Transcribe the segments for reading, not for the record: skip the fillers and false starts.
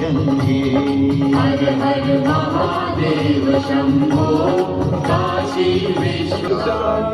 गंगे। हर हर महादेव शंभो काशी विश्वनाथ।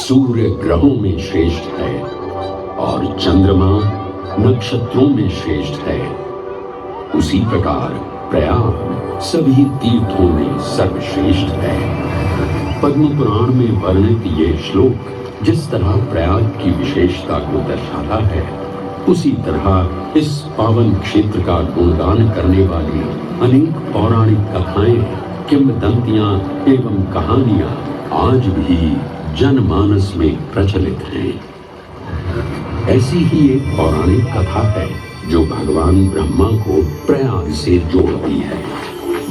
सूर्य ग्रहों में श्रेष्ठ है और चंद्रमा नक्षत्रों में श्रेष्ठ है, उसी प्रकार प्रयाग सभी तीर्थों में सर्वश्रेष्ठ है। पद्म पुराण में वर्णित ये श्लोक जिस तरह प्रयाग की विशेषता को दर्शाता है, उसी तरह इस पावन क्षेत्र का गुणगान करने वाली अनेक पौराणिक कथाएं, किंवदंतियां एवं कहानियां आज भी जनमानस में प्रचलित हैं। ऐसी ही एक पौराणिक कथा है जो भगवान ब्रह्मा को प्रयाग से जोड़ती है।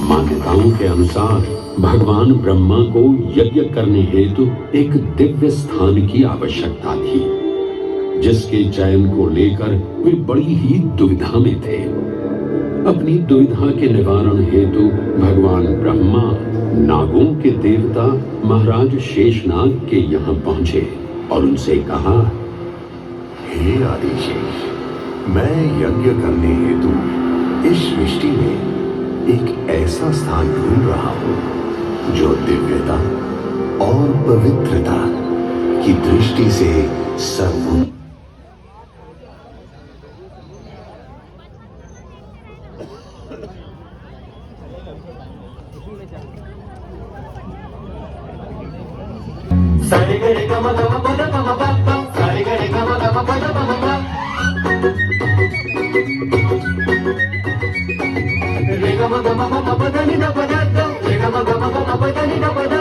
मान्यताओं के अनुसार भगवान ब्रह्मा को यज्ञ करने हेतु एक दिव्य स्थान की आवश्यकता थी, जिसके चयन को लेकर वे बड़ी ही दुविधा में थे। अपनी दुविधा के निवारण हेतु भगवान ब्रह्मा नागों के देवता महाराज शेषनाग के यहाँ पहुंचे और उनसे कहा, हे आदिशेष, मैं यज्ञ करने हेतु इस सृष्टि में एक ऐसा स्थान ढूंढ रहा हूं जो दिव्यता और पवित्रता की दृष्टि से सर्वोत्तम। सारे गरे गम गम पद गम पद, सारे गरे गम गम पद गम पद, रे गम गम गम पद नि द पद, रे गम गम गम पद नि द पद।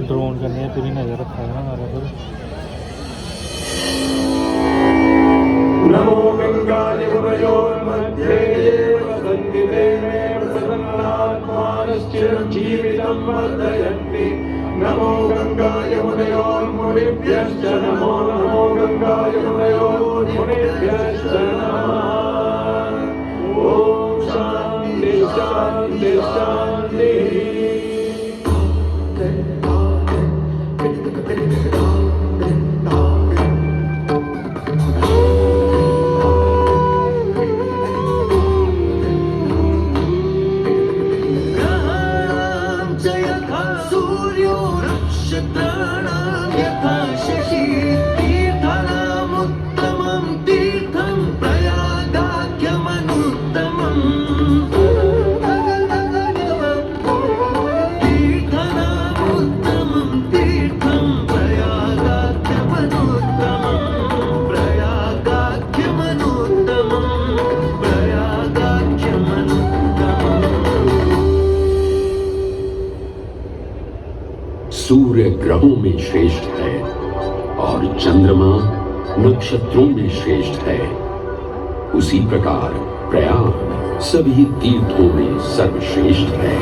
ड्रोन करने पूरी नजर रखा है ना हमारे पर। नमो गंगाय उभयोर्मध्ये वसन्ति मे प्रसन्नात्मानश्चिरञ्जीवितं वर्धयन्ति। नमो गंगाय उभयोर्मुनिभ्यश्च नमो नमो गंगाय उभयोर्मुनिभ्यश्च नमः। ओम शांति शांति शांति। सूर्य ग्रहों में श्रेष्ठ है और चंद्रमा नक्षत्रों में श्रेष्ठ है, उसी प्रकार प्रयाग सभी तीर्थों में सर्वश्रेष्ठ है।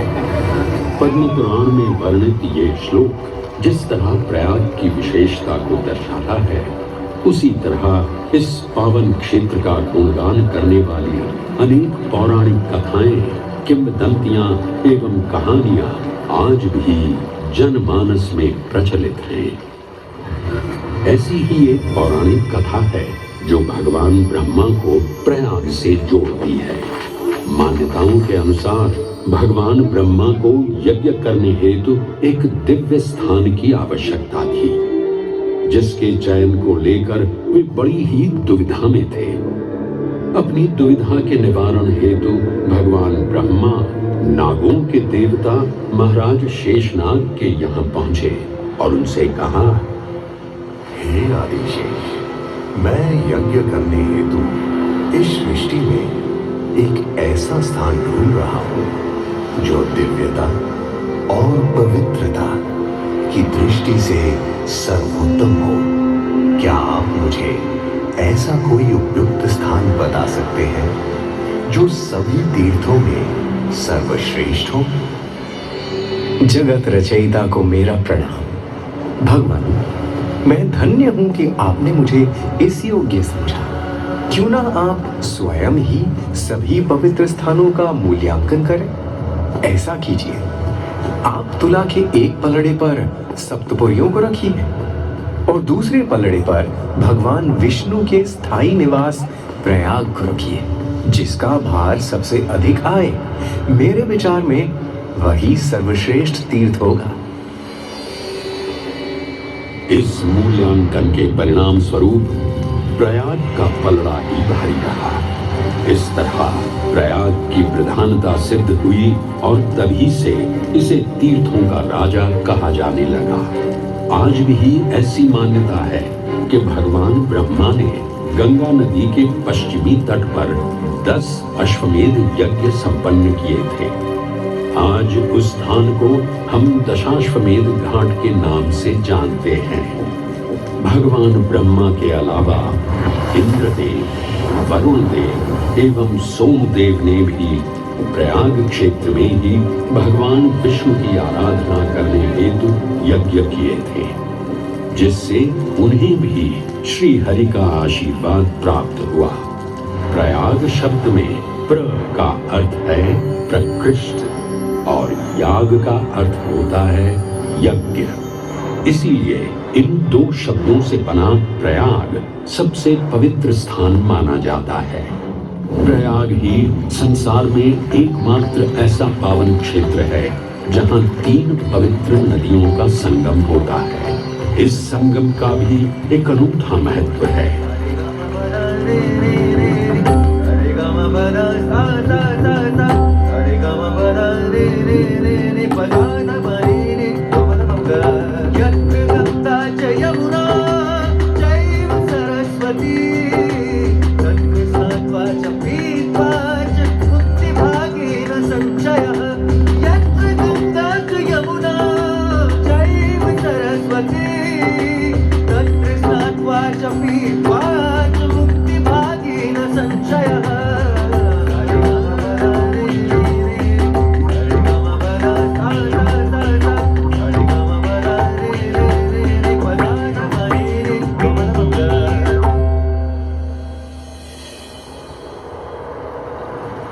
पद्म पुराण में वर्णित ये श्लोक जिस तरह प्रयाग की विशेषता को दर्शाता है, उसी तरह इस पावन क्षेत्र का गुणगान करने वाली अनेक पौराणिक कथाएं, किंवदंतियां एवं कहानियां आज भी जनमानस में प्रचलित हैं। ऐसी ही एक पौराणिक कथा है जो भगवान ब्रह्मा को प्रयाग से जोड़ती है। मान्यताओं के अनुसार भगवान ब्रह्मा को यज्ञ करने हेतु एक दिव्य स्थान की आवश्यकता थी, जिसके चयन को लेकर वे बड़ी ही दुविधा में थे। अपनी दुविधा के निवारण हेतु भगवान ब्रह्मा नागों के देवता महाराज शेषनाग के यहाँ पहुंचे और उनसे कहा, हे आदिशेष, मैं यज्ञ करने हेतु इस सृष्टि में एक ऐसा स्थान ढूंढ रहा हूं जो दिव्यता और पवित्रता की दृष्टि से सर्वोत्तम हो। क्या आप मुझे ऐसा कोई उपयुक्त स्थान बता सकते हैं जो सभी तीर्थों में सर्वश्रेष्ठ हो? जगत रचयिता को मेरा प्रणाम। भगवान, मैं धन्य हूं कि आपने मुझे इस योग्य समझा। क्यों ना आप स्वयं ही सभी पवित्र स्थानों का मूल्यांकन करें। ऐसा कीजिए, आप तुला के एक पलड़े पर सप्तपुरियों को रखिए और दूसरे पलड़े पर भगवान विष्णु के स्थायी निवास प्रयाग को रखिए, जिसका भार सबसे अधिक आए। मेरे विचार में वही सर्वश्रेष्ठ तीर्थ होगा। इस मूल्यांकन के परिणाम स्वरूप प्रयाग का पलड़ा ही भारी रहा। इस तरह प्रयाग की प्रधानता सिद्ध हुई और तभी से इसे तीर्थों का राजा कहा जाने लगा। आज भी ऐसी मान्यता है कि भगवान ब्रह्मा ने गंगा नदी के पश्चिमी तट पर 10 अश्वमेध यज्ञ संपन्न किए थे। आज उस स्थान को हम दशाश्वमेध घाट के नाम से जानते हैं। भगवान ब्रह्मा के अलावा इंद्रदेव, वरुण देव एवं सोमदेव ने भी प्रयाग क्षेत्र में ही भगवान विष्णु की आराधना करने हेतु यज्ञ किए थे, जिससे उन्हें भी श्री हरि का आशीर्वाद प्राप्त हुआ। प्रयाग शब्द में प्र का अर्थ है प्रकृष्ट और याग का अर्थ होता है यज्ञ। इसीलिए इन दो शब्दों से बना प्रयाग सबसे पवित्र स्थान माना जाता है। प्रयाग ही संसार में एकमात्र ऐसा पावन क्षेत्र है जहां 3 पवित्र नदियों का संगम होता है। इस संगम का भी एक अनूठा महत्व है।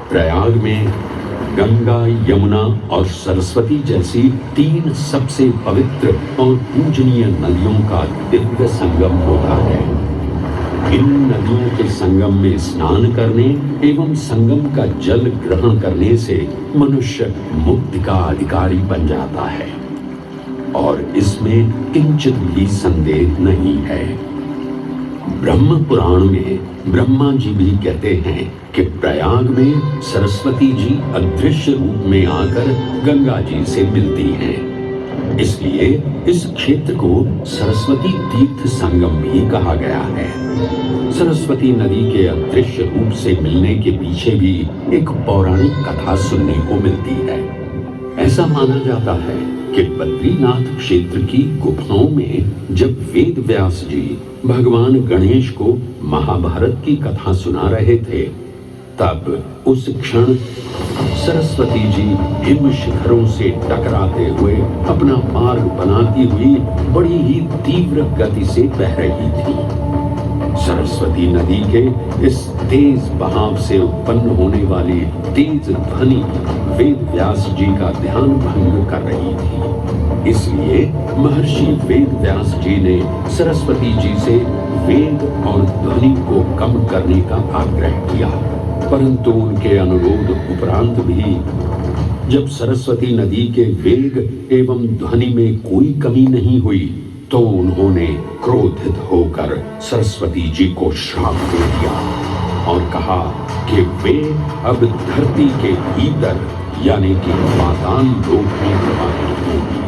प्रयाग में गंगा, यमुना और सरस्वती जैसी 3 सबसे पवित्र और पूजनीय नदियों का दिव्य संगम होता है। इन नदियों के संगम में स्नान करने एवं संगम का जल ग्रहण करने से मनुष्य मुक्ति का अधिकारी बन जाता है और इसमें किंचित भी संदेह नहीं है। ब्रह्म पुराण में ब्रह्मा जी भी कहते हैं कि प्रयाग में सरस्वती जी अदृश्य रूप में आकर गंगा जी से मिलती हैं। इसलिए इस क्षेत्र को सरस्वती तीर्थ संगम भी कहा गया है। सरस्वती नदी के अदृश्य रूप से मिलने के पीछे भी एक पौराणिक कथा सुनने को मिलती है। ऐसा माना जाता है कि बद्रीनाथ क्षेत्र की गुफाओं में जब वेद व्यास जी भगवान गणेश को महाभारत की कथा सुना रहे थे, तब उस क्षण सरस्वती जी हिम शिखरों से टकराते हुए अपना मार्ग बनाती हुई बड़ी ही तीव्र गति से बह रही थी। सरस्वती नदी के इस तेज बहाव से उत्पन्न होने वाली तेज ध्वनि वेद व्यास जी का ध्यान भंग कर रही थी। इसलिए महर्षि वेद व्यास जी ने सरस्वती जी से वेग और ध्वनि को कम करने का आग्रह किया, परंतु उनके अनुरोध उपरांत भी जब सरस्वती नदी के वेग एवं ध्वनि में कोई कमी नहीं हुई, तो उन्होंने क्रोधित होकर सरस्वती जी को श्राप दे दिया और कहा कि वे अब धरती के भीतर यानी कि पाताल लोक में प्रवाहित होंगी।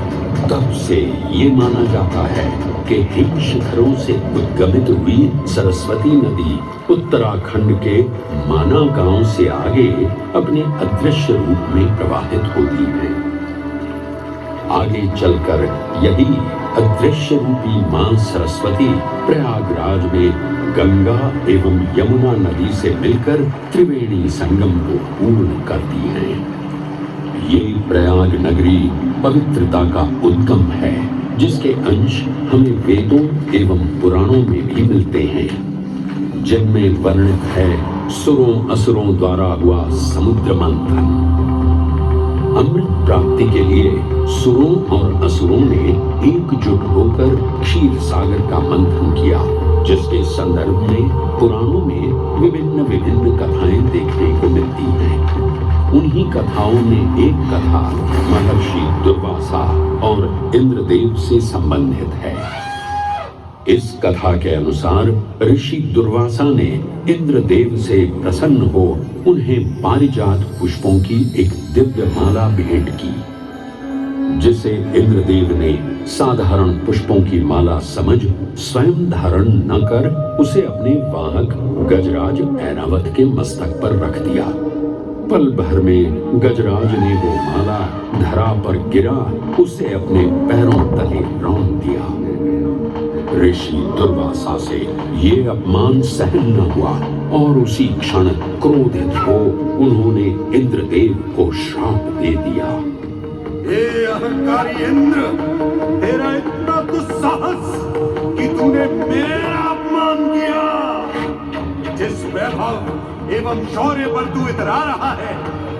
तब से ये माना जाता है कि हिम शिखरों से उद्गमित हुई सरस्वती नदी उत्तराखंड के माना गांव से आगे अपने अदृश्य रूप में प्रवाहित होती है। आगे चलकर यही अदृश्य रूपी मां सरस्वती प्रयागराज में गंगा एवं यमुना नदी से मिलकर त्रिवेणी संगम को पूर्ण करती हैं। ये प्रयाग नगरी पवित्रता का उद्गम है, जिसके अंश हमें वेदों एवं पुराणों में भी मिलते हैं, जिनमें वर्णित है सुरों असुरों द्वारा हुआ समुद्र मंथन। अमृत प्राप्ति के लिए सुरों और असुरों ने एकजुट होकर क्षीर सागर का मंथन किया, जिसके संदर्भ में पुराणों में विभिन्न कथाएं देखने को मिलती हैं। उन्हीं कथाओं में एक कथा महर्षि दुर्वासा और इंद्रदेव से संबंधित है। इस कथा के अनुसार ऋषि दुर्वासा ने इंद्रदेव से प्रसन्न हो उन्हें पारिजात पुष्पों की एक दिव्य माला भेंट की, जिसे इंद्रदेव ने साधारण पुष्पों की माला समझ स्वयं धारण न कर उसे अपने वाहक गजराज ऐरावत के मस्तक पर रख दिया। पल भर में गजराज ने वो माला धरा पर गिरा उसे अपने पैरों तले रौंद दिया। ऋषि दुर्वासा से ये अपमान सहन न हुआ और उसी क्षण क्रोधित हो उन्होंने इंद्रदेव को श्राप दे दिया। हे अहंकारी इंद्र, तेरा इतना दुस्साहस कि तूने मेरा अपमान किया। जिस वैभव एवं शौर्य पर तू इतरा रहा है,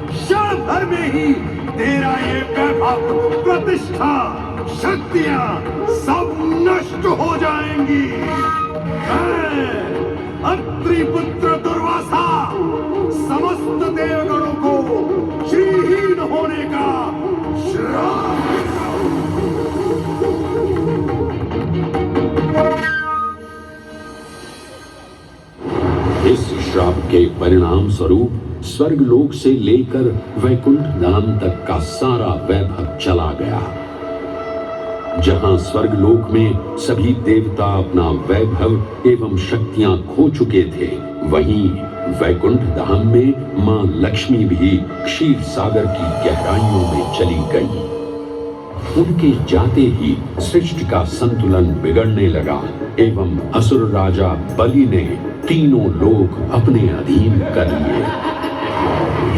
क्षण भर में ही तेरा ये वैभव, प्रतिष्ठा, शक्तियां सब नष्ट हो जाएंगी। अत्रि पुत्र दुर्वासा समस्त देवगणों को श्रीहीन होने का श्राप। इस श्राप के परिणाम स्वरूप स्वर्गलोक से लेकर वैकुंठ धाम तक का सारा वैभव चला गया। जहां स्वर्गलोक में सभी देवता अपना वैभव एवं शक्तियां खो चुके थे, वहीं वैकुंठ धाम में मां लक्ष्मी भी क्षीर सागर की गहराइयों में चली गई। उनके जाते ही सृष्टि का संतुलन बिगड़ने लगा एवं असुर राजा बलि ने तीनों लोक अपने अधीन कर लिए।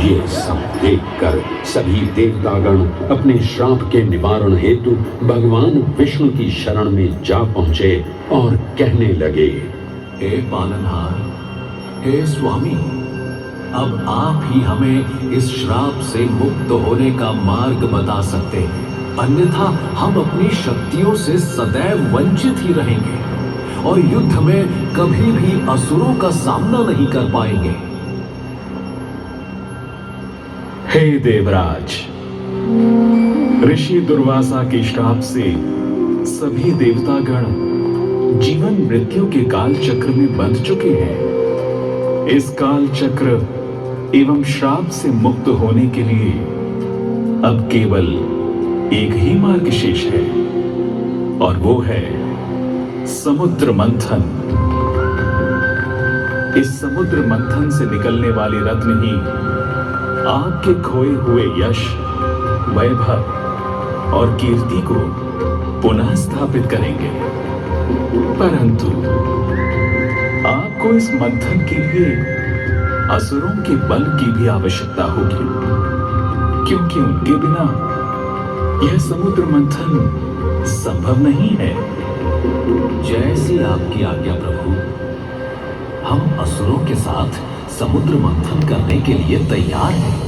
ये सब देखकर सभी देवतागण अपने श्राप के निवारण हेतु भगवान विष्णु की शरण में जा पहुंचे और कहने लगे, हे पालनहार, हे स्वामी, अब आप ही हमें इस श्राप से मुक्त होने का मार्ग बता सकते हैं, अन्यथा हम अपनी शक्तियों से सदैव वंचित ही रहेंगे और युद्ध में कभी भी असुरों का सामना नहीं कर पाएंगे। हे देवराज, ऋषि दुर्वासा के श्राप से सभी देवतागण जीवन मृत्यु के काल चक्र में बंध चुके हैं। इस काल चक्र एवं श्राप से मुक्त होने के लिए अब केवल एक ही मार्ग शेष है और वो है समुद्र मंथन। इस समुद्र मंथन से निकलने वाले रत्न ही आपके खोए हुए यश, वैभव और कीर्ति को पुनः स्थापित करेंगे। परंतु आपको इस मंथन के लिए असुरों के बल की भी आवश्यकता होगी, क्योंकि उनके बिना यह समुद्र मंथन संभव नहीं है। जैसी आपकी आज्ञा प्रभु। हम असुरों के साथ समुद्र मंथन करने के लिए तैयार हैं।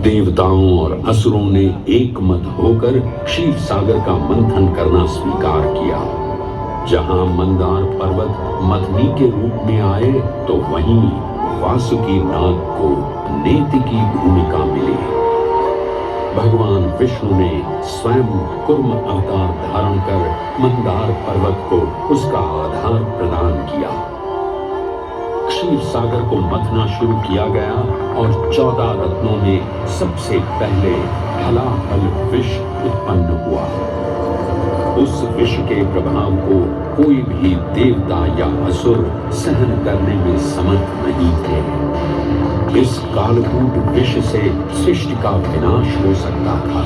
देवताओं और असुरों ने एक मत होकर क्षीर सागर का मंथन करना स्वीकार किया। जहां मंदार पर्वत मथनी के रूप में आए तो वहीं वासुकी नाग को नेति की भूमिका मिली। भगवान विष्णु ने स्वयं कूर्म अवतार धारण कर मंदार पर्वत को उसका आधार प्रदान किया। क्षीर सागर को मथना शुरू किया गया और 14 रत्नों में सबसे पहले हलाहल विष उत्पन्न हुआ। उस विष के प्रभाव को कोई भी देवता या असुर सहन करने में समर्थ नहीं थे। इस कालकूट विष से सृष्टि का विनाश हो सकता था।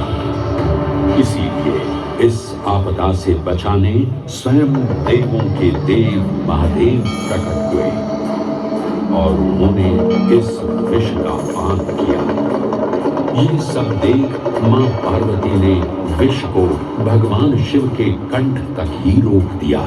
इसीलिए इस आपदा से बचाने स्वयं देवों के देव महादेव प्रकट हुए और उन्होंने इस विष का पान किया। ये सब देख मां पार्वती ने विष को भगवान शिव के कंठ तक ही रोक दिया।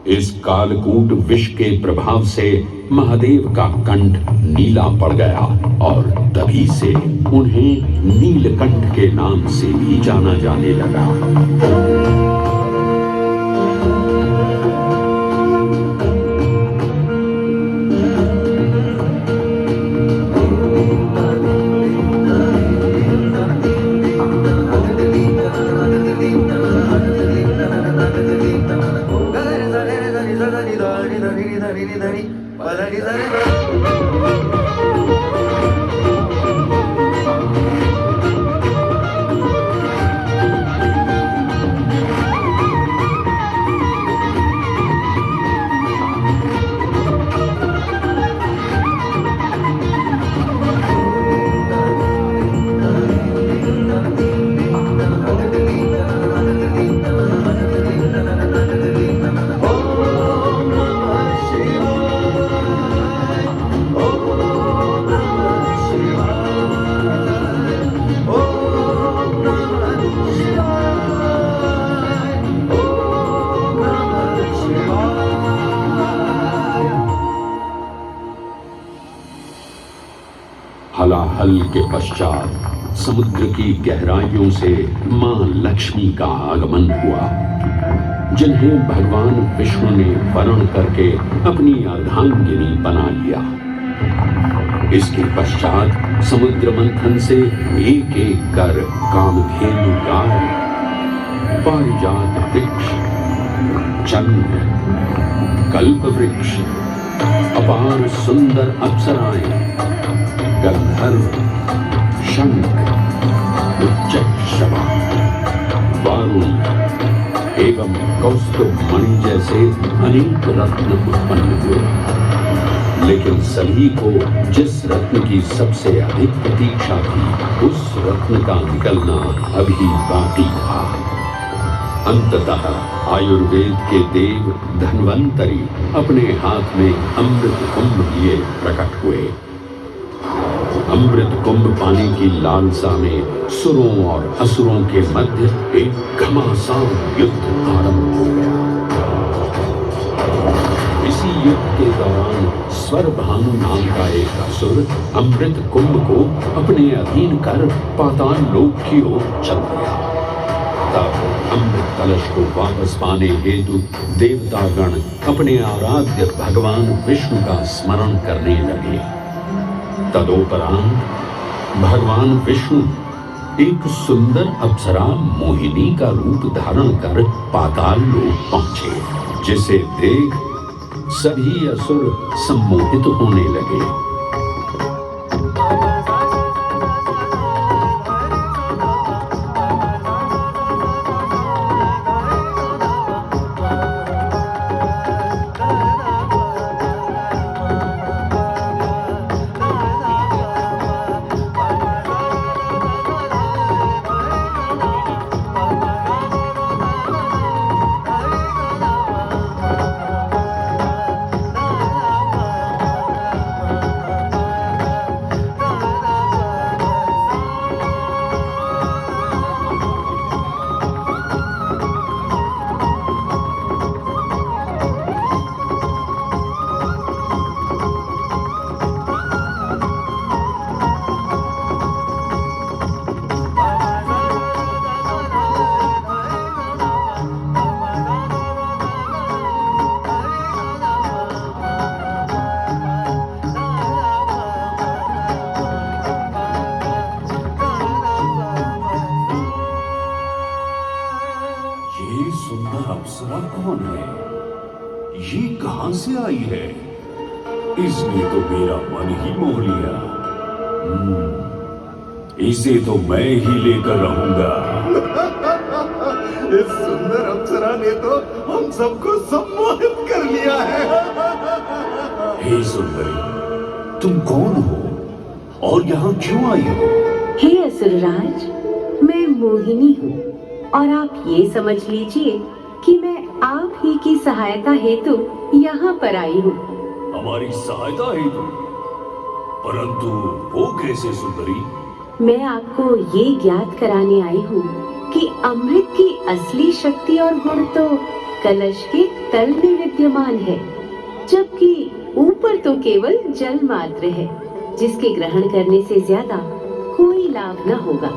इस कालकूट विष के प्रभाव से महादेव का कंठ नीला पड़ गया और तभी से उन्हें नीलकंठ के नाम से भी जाना जाने लगा। हलाहल के पश्चात समुद्र की गहराइयों से मां लक्ष्मी का आगमन हुआ, जिन्हें भगवान विष्णु ने वरण करके अपनी अर्धांगिनी बना लिया। इसके पश्चात समुद्र मंथन से एक एक कर कामधेनु गाय, पारिजात वृक्ष, चंद्र, कल्प वृक्ष, अपार सुंदर अप्सराएं, गंधर्व, शंख, उच्चैःश्रवा, वारुण एवं कौस्तुभ मणि जैसे अनेक रत्न उत्पन्न हुए। लेकिन सभी को जिस रत्न की सबसे अधिक प्रतीक्षा थी, उस रत्न का निकलना अभी बाकी था। अंततः आयुर्वेद के देव धन्वंतरी अपने हाथ में अमृत कुंभ लिए प्रकट हुए। अमृत कुंभ पाने की लालसा में सुरों और असुरों के मध्य एक घमासान युद्ध आरंभ हो गया। इसी युद्ध के दौरान स्वरभानु नाम का एक असुर अमृत कुंभ को अपने अधीन कर पाताल लोक की ओर चल गया। तब अमृत कलश को वापस पाने हेतु देवतागण अपने आराध्य भगवान विष्णु का स्मरण करने लगे। तदोपरांत भगवान विष्णु एक सुंदर अप्सरा मोहिनी का रूप धारण कर पाताल लोक पहुंचे, जिसे देख सभी असुर सम्मोहित होने लगे। से आई है, इसने तो मेरा मन ही मोह लिया। इसे तो मैं ही लेकर रहूंगा। इस सुंदर अप्सरा ने तो हम सबको सम्मोहित कर लिया है। हे सुंदरी, तुम कौन हो और यहाँ क्यों आई हो? हे असुरराज, मैं मोहिनी हूँ और आप ये समझ लीजिए कि मैं आप ही की सहायता हेतु यहाँ पर आई हूँ। हमारी सहायता हेतु? परंतु वो कैसे सुंदरी? मैं आपको ये ज्ञात कराने आई हूँ कि अमृत की असली शक्ति और गुण तो कलश के तल में विद्यमान है, जबकि ऊपर तो केवल जल मात्र है, जिसके ग्रहण करने से ज्यादा कोई लाभ न होगा।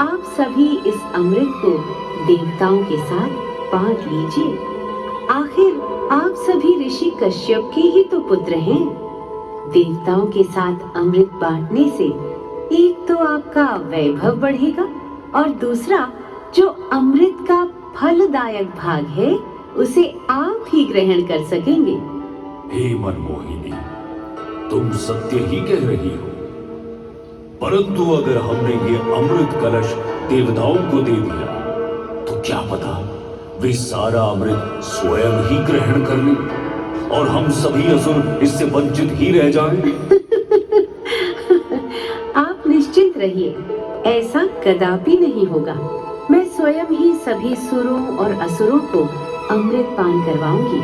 आप सभी इस अमृत को देवताओं के साथ बांट लीजिए। आखिर आप सभी ऋषि कश्यप के ही तो पुत्र हैं। देवताओं के साथ अमृत बांटने से एक तो आपका वैभव बढ़ेगा और दूसरा जो अमृत का फलदायक भाग है उसे आप ही ग्रहण कर सकेंगे। हे मनमोहिनी, तुम सत्य ही कह रही हो, परंतु अगर हमने ये अमृत कलश देवताओं को दे दिया तो क्या पता वे सारा अमृत स्वयं ही ग्रहण कर लें और हम सभी असुर इससे वंचित ही रह जाएं। आप निश्चिंत रहिए, ऐसा कदापि नहीं होगा। मैं स्वयं ही सभी सुरों और असुरों को अमृत पान करवाऊंगी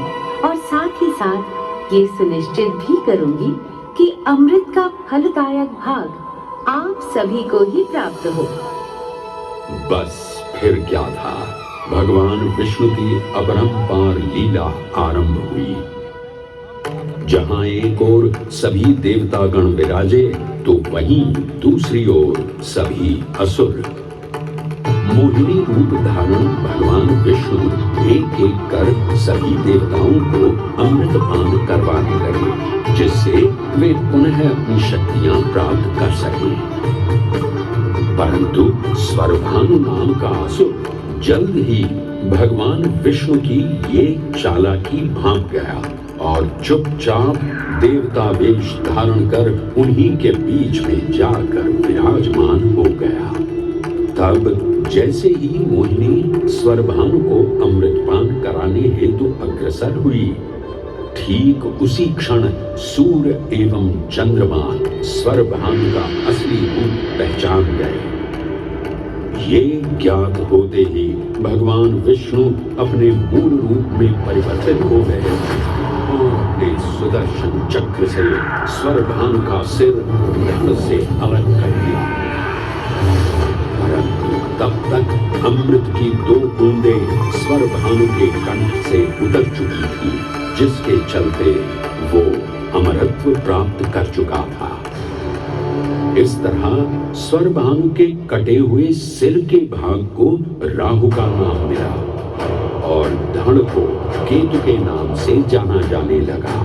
और साथ ही साथ ये सुनिश्चित भी करूंगी कि अमृत का फलदायक भाग आप सभी को ही प्राप्त हो। बस फिर क्या था, भगवान विष्णु की अपरंपार लीला आरंभ हुई। जहां एक ओर सभी देवतागण विराजे तो वहीं दूसरी ओर सभी असुर। मोहिनी रूप धारण भगवान विष्णु एक एक कर सभी देवताओं को अमृत पान करवाने लगे, जिससे वे पुनः अपनी शक्तियां प्राप्त कर सकें। परंतु स्वरभानु नाम का असुर जल्द ही भगवान विष्णु की ये चालाकी भांप गया और चुपचाप देवता वेश धारण कर उन्हीं के बीच में जाकर विराजमान हो गया। तब जैसे ही मोहिनी स्वरभानु को अमृतपान कराने हेतु अग्रसर हुई, ठीक उसी क्षण सूर्य एवं चंद्रमा स्वरभानु का असली रूप पहचान गए। ये ज्ञात होते ही भगवान विष्णु अपने मूल रूप में परिवर्तित हो गए और अपने सुदर्शन चक्र से स्वरभानु का सिर धड़ से अलग कर दिया। परंतु तब तक अमृत की 2 बूंदें स्वरभानु के कंठ से उतर चुकी थी, जिसके चलते वो अमरत्व प्राप्त कर चुका था। इस तरह स्वरभानु के कटे हुए सिर के भाग को राहु का नाम मिला और धड़ को केतु के नाम से जाना जाने लगा।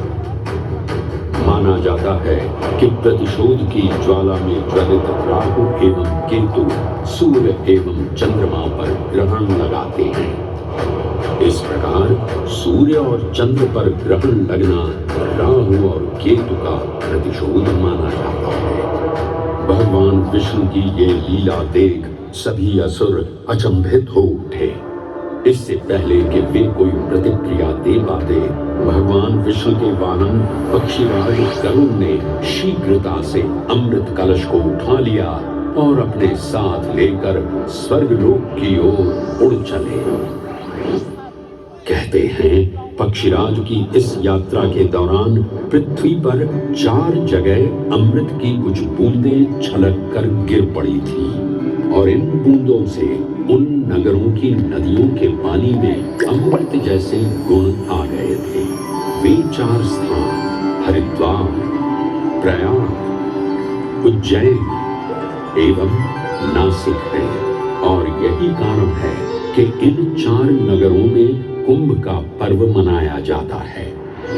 माना जाता है कि प्रतिशोध की ज्वाला में ज्वलित राहु एवं केतु सूर्य एवं चंद्रमा पर ग्रहण लगाते हैं। इस प्रकार सूर्य और चंद्र पर ग्रहण लगना राहु और केतु का प्रतिशोध माना जाता है। भगवान विष्णु की ये लीला देख सभी असुर अचंभित हो उठे। इससे पहले कि वे कोई प्रतिक्रिया दे पाते, भगवान विष्णु के वाहन पक्षीराज गरुड़ ने शीघ्रता से अमृत कलश को उठा लिया और अपने साथ लेकर स्वर्गलोक की ओर उड़ चले। कहते हैं पक्षीराज की इस यात्रा के दौरान पृथ्वी पर 4 जगह अमृत की कुछ बूंदें छलक कर गिर पड़ी थी और इन बूंदों से उन नगरों की नदियों के पानी में अमृत जैसे गुण आ गए थे। वे 4 स्थान हरिद्वार, प्रयाग, उज्जैन एवं नासिक हैं और यही कारण है कि इन 4 नगरों में कुंभ का पर्व मनाया जाता है।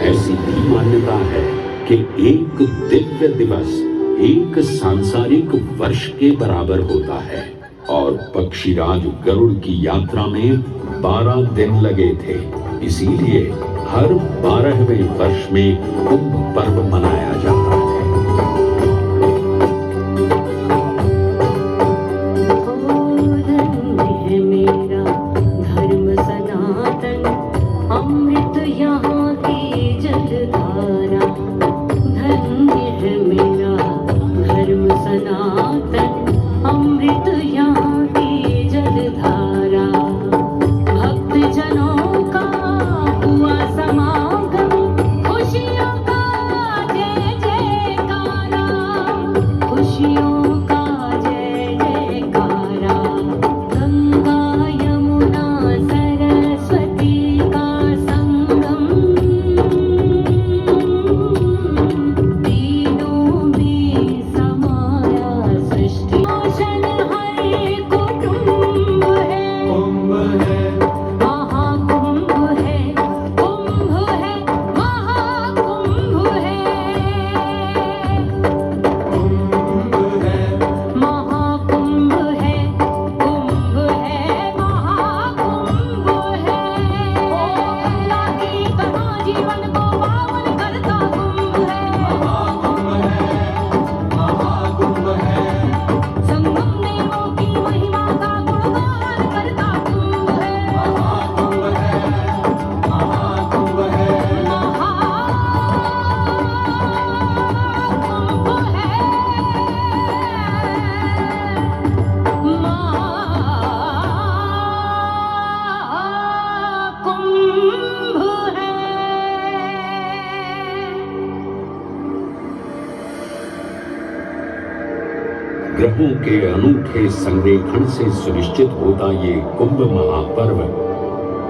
ऐसी भी मान्यता है कि एक दिव्य दिवस एक सांसारिक वर्ष के बराबर होता है और पक्षीराज गरुड़ की यात्रा में 12 दिन लगे थे। इसीलिए हर 12वें वर्ष में कुंभ पर्व मनाया जाता है। ग्रहों के अनूठे संरेखण से सुनिश्चित होता ये कुंभ महापर्व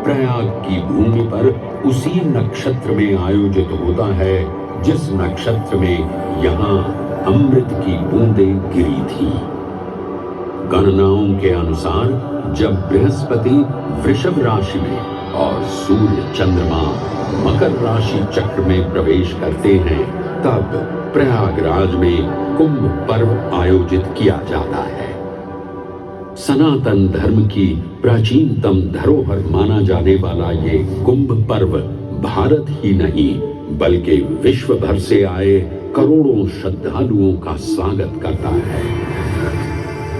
प्रयाग की भूमि पर उसी नक्षत्र में आयोजित होता है जिस नक्षत्र में यहाँ अमृत की बूंदें गिरी थी। गणनाओं के अनुसार जब बृहस्पति वृषभ राशि में और सूर्य चंद्रमा मकर राशि चक्र में प्रवेश करते हैं तब प्रयागराज में कुंभ पर्व आयोजित किया जाता है। सनातन धर्म की प्राचीनतम धरोहर माना जाने वाला ये कुंभ पर्व भारत ही नहीं बल्कि विश्व भर से आए करोड़ों श्रद्धालुओं का स्वागत करता है।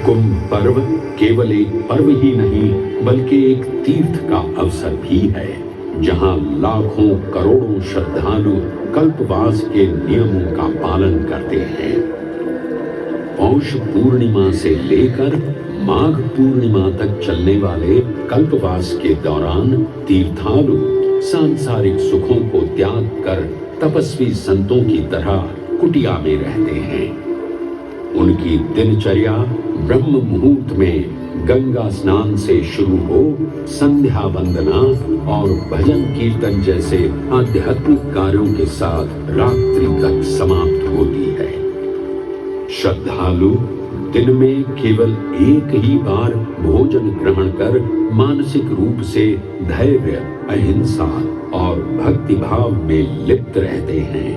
कुंभ पर्व केवल एक पर्व ही नहीं बल्कि एक तीर्थ का अवसर भी है जहां लाखों करोड़ों श्रद्धालु कल्पवास के नियमों का पालन करते हैं। पौष पूर्णिमा से लेकर माघ पूर्णिमा तक चलने वाले कल्पवास के दौरान तीर्थालु सांसारिक सुखों को त्याग कर तपस्वी संतों की तरह कुटिया में रहते हैं। उनकी दिनचर्या ब्रह्म मुहूर्त में गंगा स्नान से शुरू हो संध्या वंदना और भजन कीर्तन जैसे आध्यात्मिक कार्यों के साथ रात्रि तक समाप्त होती है। श्रद्धालु दिन में केवल एक ही बार भोजन ग्रहण कर मानसिक रूप से धैर्य, अहिंसा और भक्ति भाव में लिप्त रहते हैं।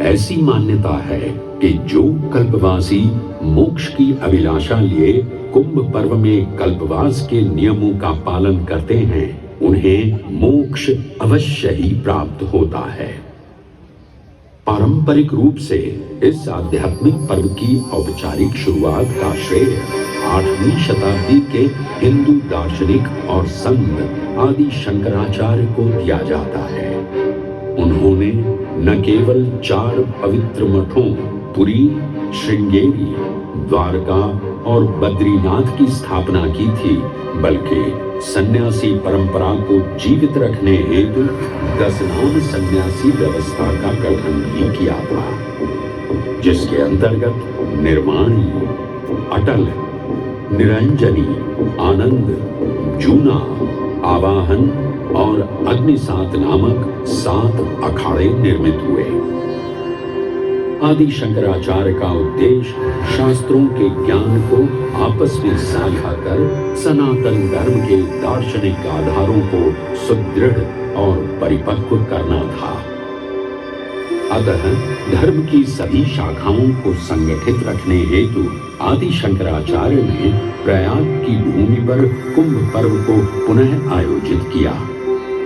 ऐसी मान्यता है कि जो कल्पवासी मोक्ष की अभिलाषा लिए कुंभ पर्व में कल्पवास के नियमों का पालन करते हैं उन्हें मोक्ष अवश्य ही प्राप्त होता है। पारंपरिक रूप से इस आध्यात्मिक पर्व की औपचारिक शुरुआत का श्रेय 8वीं शताब्दी के हिंदू दार्शनिक और संत आदि शंकराचार्य को दिया जाता है। उन्होंने न केवल 4 पवित्र मठों पुरी, श्रृंगेरी, द्वारका और बद्रीनाथ की स्थापना की थी बल्कि सन्यासी परंपरा को जीवित रखने हेतु 10 नाम सन्यासी व्यवस्था का गठन भी किया था जिसके अंतर्गत निर्वाणी, अटल, निरंजनी, आनंद, जूना, आवाहन और अग्निसात नामक 7 अखाड़े निर्मित हुए। आदि शंकराचार्य का उद्देश्य शास्त्रों के ज्ञान को आपस में साझा कर सनातन धर्म के दार्शनिक आधारों को सुदृढ़ और परिपक्व करना था। अतः धर्म की सभी शाखाओं को संगठित रखने हेतु आदि शंकराचार्य ने प्रयाग की भूमि पर कुंभ पर्व को पुनः आयोजित किया।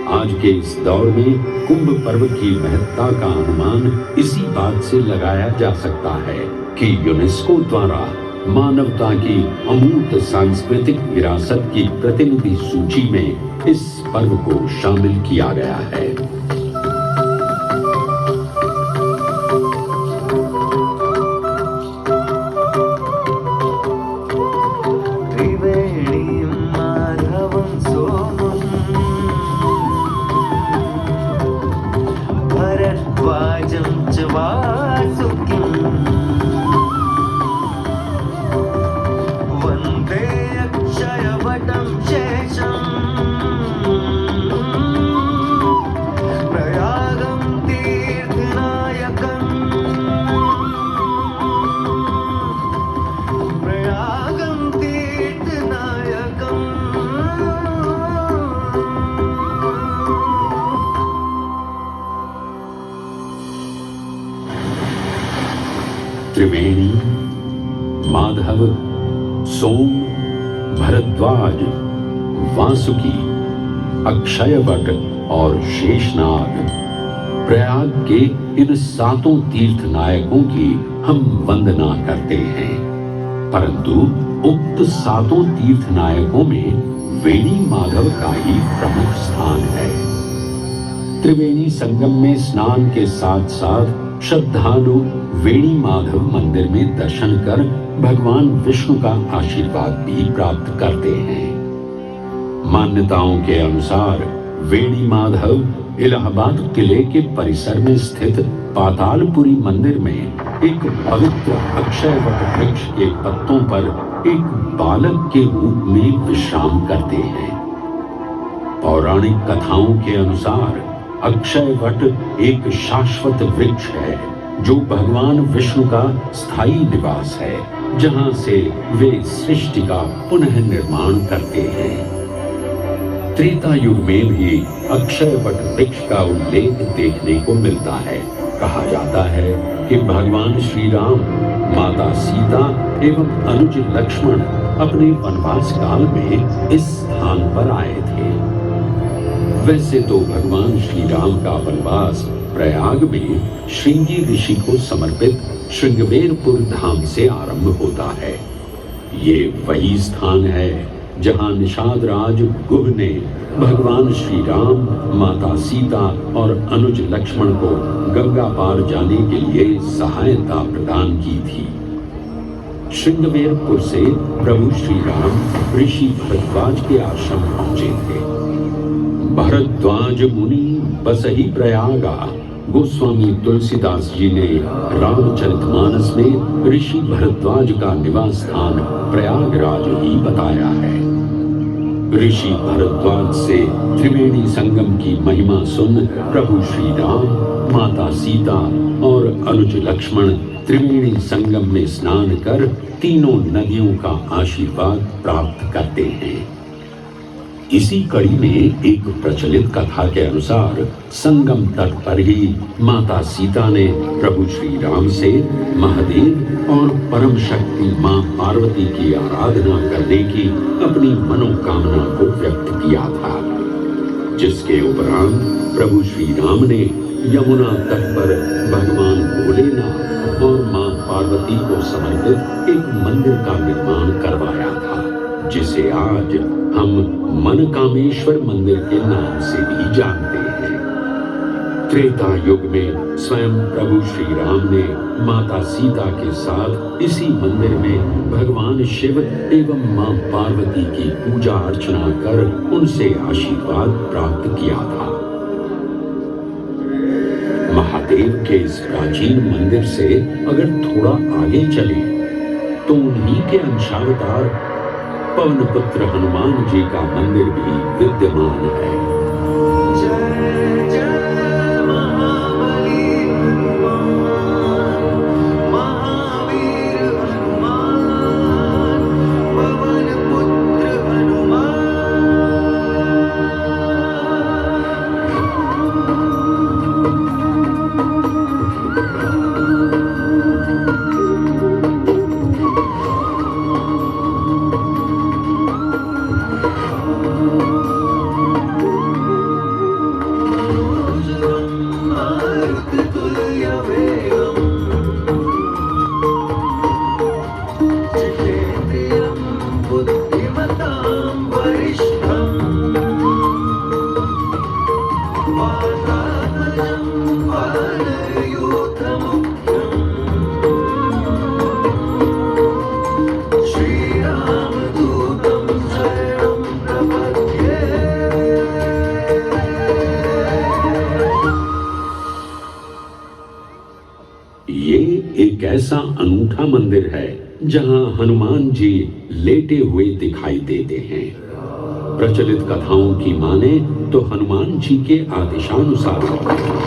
आज के इस दौर में कुंभ पर्व की महत्ता का अनुमान इसी बात से लगाया जा सकता है कि यूनेस्को द्वारा मानवता की अमूर्त सांस्कृतिक विरासत की प्रतिनिधि सूची में इस पर्व को शामिल किया गया है। त्रिवेणी, माधव, सोम, भरद्वाज, वासुकी, अक्षयवट और शेषनाग, प्रयाग के इन 7 तीर्थ नायकों की हम वंदना करते हैं। परंतु उक्त 7 तीर्थ नायकों में वेणी माधव का ही प्रमुख स्थान है। त्रिवेणी संगम में स्नान के साथ साथ श्रद्धालु वेणी माधव मंदिर में दर्शन कर भगवान विष्णु का आशीर्वाद भी प्राप्त करते हैं। मान्यताओं के अनुसार वेणी माधव इलाहाबाद किले के परिसर में स्थित पातालपुरी मंदिर में एक पवित्र अक्षयवट वृक्ष के पत्तों पर एक बालक के रूप में विश्राम करते हैं। पौराणिक कथाओं के अनुसार अक्षयवट एक शाश्वत वृक्ष है जो भगवान विष्णु का स्थायी निवास है, जहां से वे सृष्टि का पुनः निर्माण करते हैं। त्रेता युग में भी अक्षयवट वृक्ष का उल्लेख देखने को मिलता है। कहा जाता है कि भगवान श्री राम, माता सीता एवं अनुज लक्ष्मण अपने वनवास काल में इस स्थान पर आए थे। वैसे तो भगवान श्री राम का वनवास प्रयाग में श्रृंगी ऋषि को समर्पित श्रृंगवेरपुर धाम से आरंभ होता है। ये वही स्थान है जहां निषाद राज गुह ने भगवान श्री राम, माता सीता और अनुज लक्ष्मण को गंगा पार जाने के लिए सहायता प्रदान की थी। श्रृंगवेरपुर से प्रभु श्री राम ऋषि भरद्वाज के आश्रम पहुंचे थे। भरद्वाज मुनि बसहि प्रयागा, गोस्वामी तुलसीदास जी ने रामचरितमानस में ऋषि भरद्वाज का निवास स्थान प्रयागराज ही बताया है। ऋषि भरद्वाज से त्रिवेणी संगम की महिमा सुन प्रभु श्री राम, माता सीता और अनुज लक्ष्मण त्रिवेणी संगम में स्नान कर तीनों नदियों का आशीर्वाद प्राप्त करते हैं। इसी कड़ी में एक प्रचलित कथा के अनुसार संगम तट पर ही माता सीता ने प्रभु श्री राम से महादेव और परम शक्ति मां पार्वती की आराधना करने की अपनी मनोकामना को व्यक्त किया था, जिसके उपरांत प्रभु श्री राम ने यमुना तट पर भगवान भोलेनाथ और मां पार्वती को समर्पित एक मंदिर का निर्माण करवाया था, जिसे आज हम मनकामेश्वर मंदिर के नाम से भी जानते हैं। त्रेता युग में स्वयं प्रभु श्री राम ने माता सीता के साथ इसी मंदिर में भगवान शिव एवं मां पार्वती की पूजा अर्चना कर उनसे आशीर्वाद प्राप्त किया था। महादेव के इस प्राचीन मंदिर से अगर थोड़ा आगे चले तो उन्हीं के अंशावतार पवन पुत्र हनुमान जी का मंदिर भी विद्यमान है। मारुततुल्यवेगम् जितेन्द्रियं बुद्धिमतां वरिष्ठम् वातात्मजं वानरयूथमुख्यम् श्रीरामदूतं शरणं प्रपद्ये। ये एक ऐसा अनूठा मंदिर है जहां हनुमान जी लेटे हुए दिखाई देते हैं। प्रचलित कथाओं की माने तो हनुमान जी के आदेशानुसार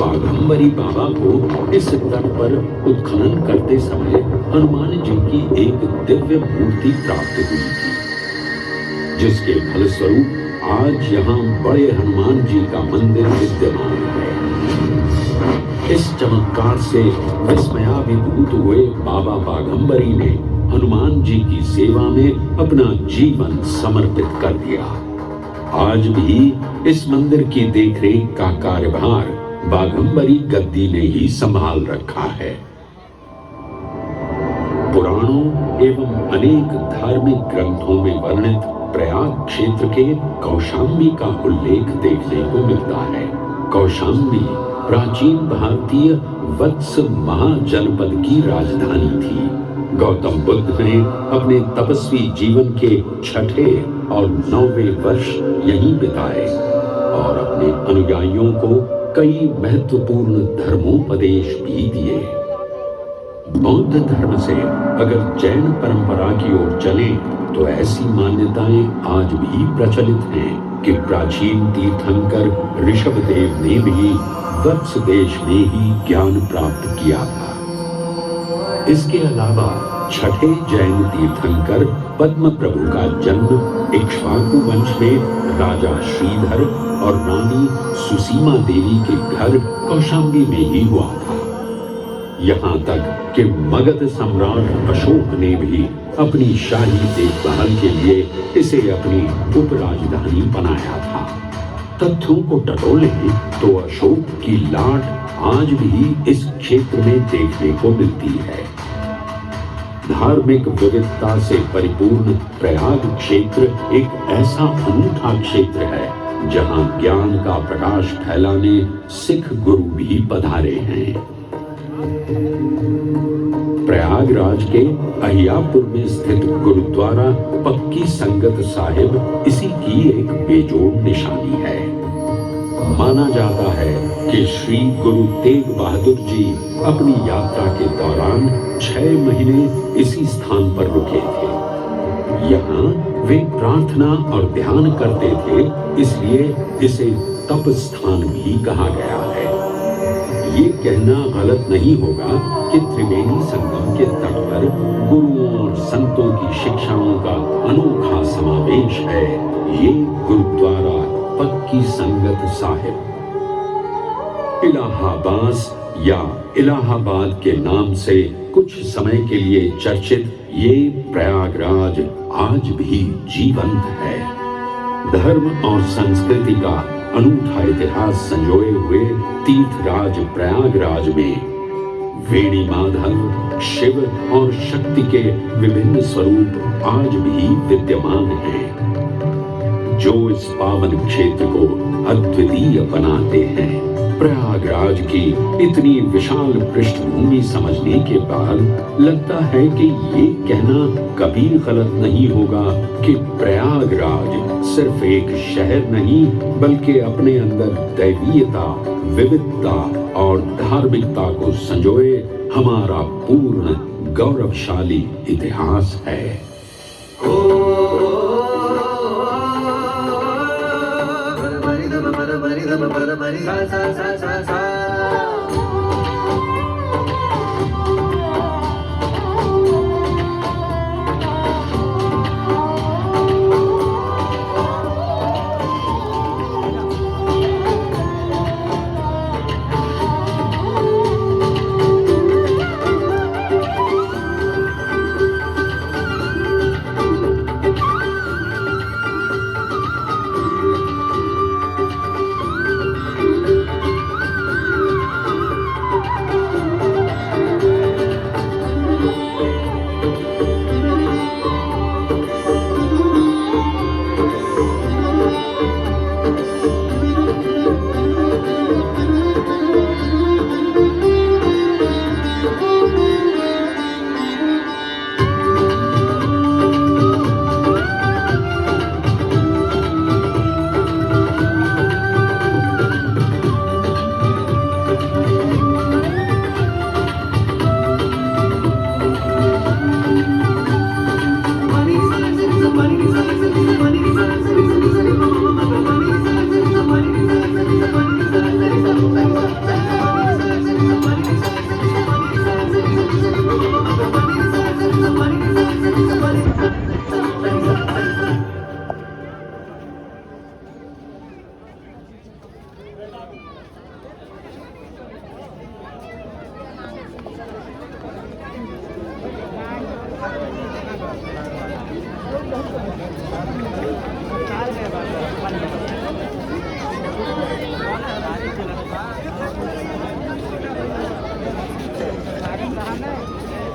बाघंबरी बाबा को इस तट पर उत्खनन करते समय हनुमान जी की एक दिव्य मूर्ति प्राप्त हुई थी, जिसके फलस्वरूप आज यहाँ बड़े हनुमान जी का मंदिर विद्यमान है। इस चमत्कार से विस्मयाभिभूत हुए बाबा बाघंबरी ने हनुमान जी की सेवा में अपना जीवन समर्पित कर दिया। आज भी इस मंदिर की देखरेख का कार्यभार बाघंबरी गद्दी ने ही संभाल रखा है। पुराणों एवं अनेक धार्मिक ग्रंथों में वर्णित प्रयाग क्षेत्र के कौशाम्बी का उल्लेख देखने को मिलता है। कौशाम्बी प्राचीन भारतीय वत्स महाजनपद की राजधानी थी। गौतम बुद्ध ने अपने तपस्वी जीवन के 6ठे और 9वें वर्ष यहीं बिताए और अपने अनुयायियों को कई महत्वपूर्ण धर्मोपदेश भी दिए। बौद्ध धर्म से अगर जैन परंपरा की ओर चलें तो ऐसी मान्यताएं आज भी प्रचलित हैं कि प्राचीन तीर्थंकर ऋषभदेव ने भी वत्स देश में ही ज्ञान प्राप्त किया था। इसके अलावा 6ठे जैन तीर्थंकर पद्म प्रभु का जन्म इक्ष्वाकु वंश में राजा श्रीधर और रानी सुसीमा देवी के घर कौशाम्बी में ही हुआ था। यहाँ तक कि मगध सम्राट अशोक ने भी अपनी शाही देखभाल के लिए इसे अपनी उपराजधानी बनाया था। तथ्यों को टटोले तो अशोक की लाट आज भी इस क्षेत्र में देखने को मिलती है। धार्मिक विविधता से परिपूर्ण प्रयाग क्षेत्र एक ऐसा अनूठा क्षेत्र है जहां ज्ञान का प्रकाश फैलाने सिख गुरु भी पधारे हैं। प्रयागराज के अहियापुर में स्थित गुरुद्वारा पक्की संगत साहिब इसी की एक बेजोड़ निशानी है। माना जाता है कि श्री गुरु तेग बहादुर जी अपनी यात्रा के दौरान 6 महीने इसी स्थान पर रुके थे। यहाँ वे प्रार्थना और ध्यान करते थे, इसलिए इसे तप स्थान भी कहा गया है। ये कहना गलत नहीं होगा कि त्रिवेणी संगम के तट पर गुरुओं और संतों की शिक्षाओं का अनोखा समावेश है ये गुरुद्वारा पक्की संगत साहिब। इलाहाबाद या इलाहाबाद के नाम से कुछ समय के लिए चर्चित ये प्रयागराज आज भी जीवंत है। धर्म और संस्कृति का अनूठा इतिहास संजोए हुए तीर्थराज प्रयागराज में वेणी माधव, शिव और शक्ति के विभिन्न स्वरूप आज भी विद्यमान हैं, जो इस पावन क्षेत्र को अद्वितीय बनाते हैं। प्रयागराज की इतनी विशाल पृष्ठभूमि समझने के बाद लगता है कि ये कहना कभी गलत नहीं होगा कि प्रयागराज सिर्फ एक शहर नहीं बल्कि अपने अंदर दैवीयता, विविधता और धार्मिकता को संजोए हमारा पूर्ण गौरवशाली इतिहास है।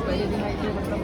पहले दिन आई थी मतलब